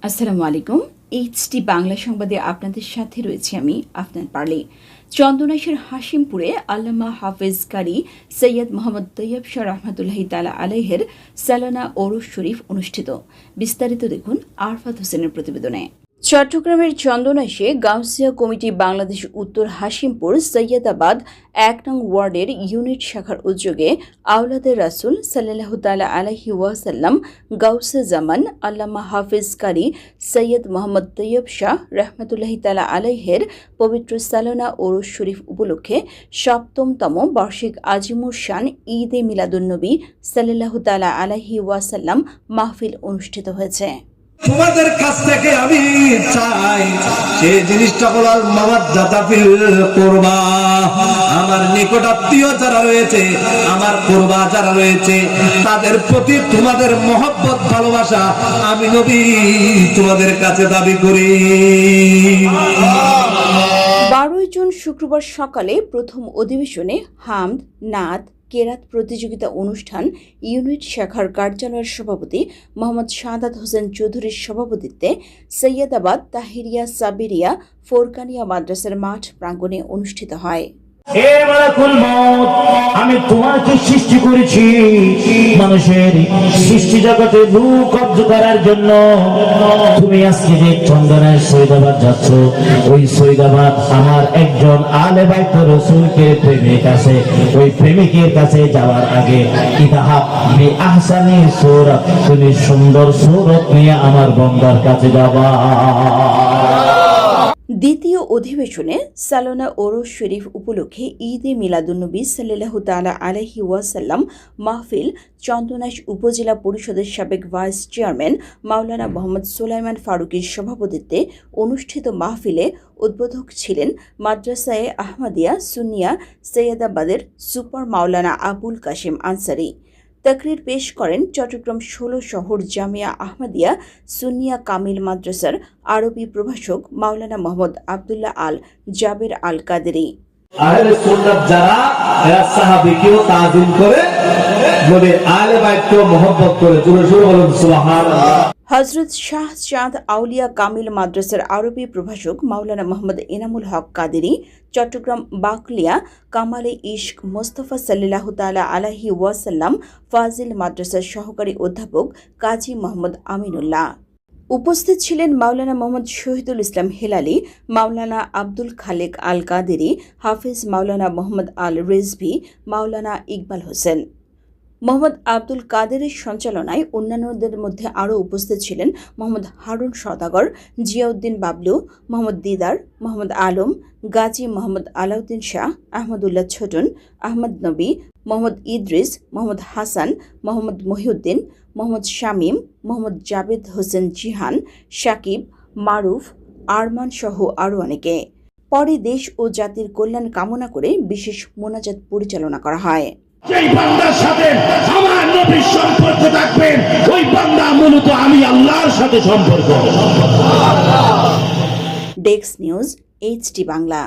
আসসালামু আলাইকুম। এইচটি বাংলা সংবাদে আপনাদের সাথে রয়েছে আমি আফনান পারলে। চন্দনাইশের হাশিমপুরে আল্লামা হাফেজ কারি সৈয়দ মোহাম্মদ তৈয়ব শাহ রহমাতুল্লাহি তাআলা আলাইহের সালানা ওরস শরীফ অনুষ্ঠিত। বিস্তারিত দেখুন আরফাত হোসেনের প্রতিবেদনে। চট্টগ্রামের চন্দনাইশে গাউসিয়া কমিটি বাংলাদেশ উত্তর হাশিমপুর সৈয়দাবাদ ১ নং ওয়ার্ডের ইউনিট শাখার উদ্যোগে আওলাদে রাসূল সাল্লাল্লাহু তাআলা আলাইহি ওয়াসাল্লাম গাউসে জামান আল্লামা হাফেজ কারি সৈয়দ মোহাম্মদ তৈয়ব শাহ রহমাতুল্লাহি তাআলা আলাইহের পবিত্র সালানা ওরস শরীফ উপলক্ষে ৭ম বার্ষিক আজিমুর শান ঈদে মিলাদুন্নবী সাল্লাল্লাহু তাআলা আলাইহি ওয়াসাল্লাম মাহফিল অনুষ্ঠিত হয়েছে। তোমাদের কাছ থেকে আমি চাই সেই জিনিসটা হলো মাওয়াজ্জাতা ফিল কুরবা। আমার নিকটাত্মীয় যারা রয়েছে, আমার কুরবা যারা রয়েছে, তাদের প্রতি তোমাদের মহব্বত ভালোবাসা আমি নবী তোমাদের কাছে দাবি করি। ১২ জুন শুক্রবার সকালে প্রথম অধিবেশনে হামদ, নাত, কেরাত প্রতিযোগিতা অনুষ্ঠান ইউনিট শাখার কার্যালয়ের সভাপতি মোহাম্মদ শাহাদাত হোসেন চৌধুরীর সভাপতিত্বে সৈয়দাবাদ তাহিরিয়া সাবিরিয়া ফোরকানিয়া মাদ্রাসার মাঠ প্রাঙ্গণে অনুষ্ঠিত হয়। হে মালাকুল মউত, আমি তোমাকে সৃষ্টি করেছি মানুষের সৃষ্টি জগতে রূহ কব্জ করার জন্য। তুমি আজকে যে চন্দনায় সৈয়দাবাদ যাচ্ছ, ওই সৈয়দাবাদ আমার একজন আলে বাইত রাসূলকে প্রেমিক আছে, ওই প্রেমিকের কাছে যাওয়ার আগে ইতাহাব বি আহসানি সূরাত, তুমি সুন্দর সূরত নিয়ে আমার বান্দার কাছে যাবা। দ্বিতীয় অধিবেশনে সালানা ওরস শরীফ উপলক্ষে ঈদে মিলাদুন্নবী সাল্লাল্লাহু তাআলা আলাইহি ওয়াসাল্লাম মাহফিল চন্দনাইশ উপজেলা পরিষদের সাবেক ভাইস চেয়ারম্যান মাওলানা মোহাম্মদ সুলাইমান ফারুকীর সভাপতিত্বে অনুষ্ঠিত মাহফিলে উদ্বোধক ছিলেন মাদ্রাসায়ে আহমদিয়া সুন্নিয়া সৈয়দাবাদের সুপার মাওলানা আবুল কাশেম আনসারি। তাকরির পেশ করেন চট্টগ্রাম ১৬ শহর জামিয়া আহমদিয়া সুন্নিয়া কামিল মাদ্রাসার আরবি প্রভাষক মাওলানা মোহাম্মদ আব্দুল্লাহ আল জাবের আল কাদেরী। আহলে সুন্নাত যারা এরা সাহাবীকেও তাজিম করে, বলে আহলে বাইতকেও মহব্বত করে। জোরে জোরে বলুন সুবহানাল্লাহ। হযরত শাহ চাঁদ আউলিয়া কামিল মাদ্রাসার আরবি প্রভাষক মাওলানা মোহাম্মদ এনামুল হক কাদেরী, চট্টগ্রাম বাকলিয়া কামালে ইশক মোস্তফা সাল্লাল্লাহু তাআলা আলাইহি ওয়াসাল্লাম ফাজিল মাদ্রাসার সহকারী অধ্যাপক কাজী মোহাম্মদ আমিনুল্লাহ। উপস্থিত ছিলেন মাওলানা মোহাম্মদ শহীদুল ইসলাম হেলালি, মাওলানা আব্দুল খালেক আল কাদেরী, হাফিজ মাওলানা মোহাম্মদ আল রেজভী, মাওলানা ইকবাল হোসেন। মোহাম্মদ আব্দুল কাদেরের সঞ্চালনায় অন্যান্যদের মধ্যে আরও উপস্থিত ছিলেন মোহাম্মদ হারুন সওদাগর, জিয়াউদ্দিন বাবলু, মোহাম্মদ দিদার, মোহাম্মদ আলম, গাজী মোহাম্মদ আলাউদ্দিন শাহ, আহমদুল্লাহ ছোটন, আহমদ নবী, মোহাম্মদ ইদ্রিস, মোহাম্মদ হাসান, মোহাম্মদ মহিউদ্দিন, মোহাম্মদ শামীম, মোহাম্মদ জাবেদ হোসেন জিহান, সাকিব, মারুফ, আরমান সহ আরও অনেকে। পরে দেশ ও জাতির কল্যাণ কামনা করে বিশেষ মোনাজাত পরিচালনা করা হয়। যেই বান্দার সাথে আমার নবীর সম্পর্ক থাকবে, ওই বান্দা মূলত আমি আল্লাহর সাথে সম্পর্ক। Desk news, HT Bangla.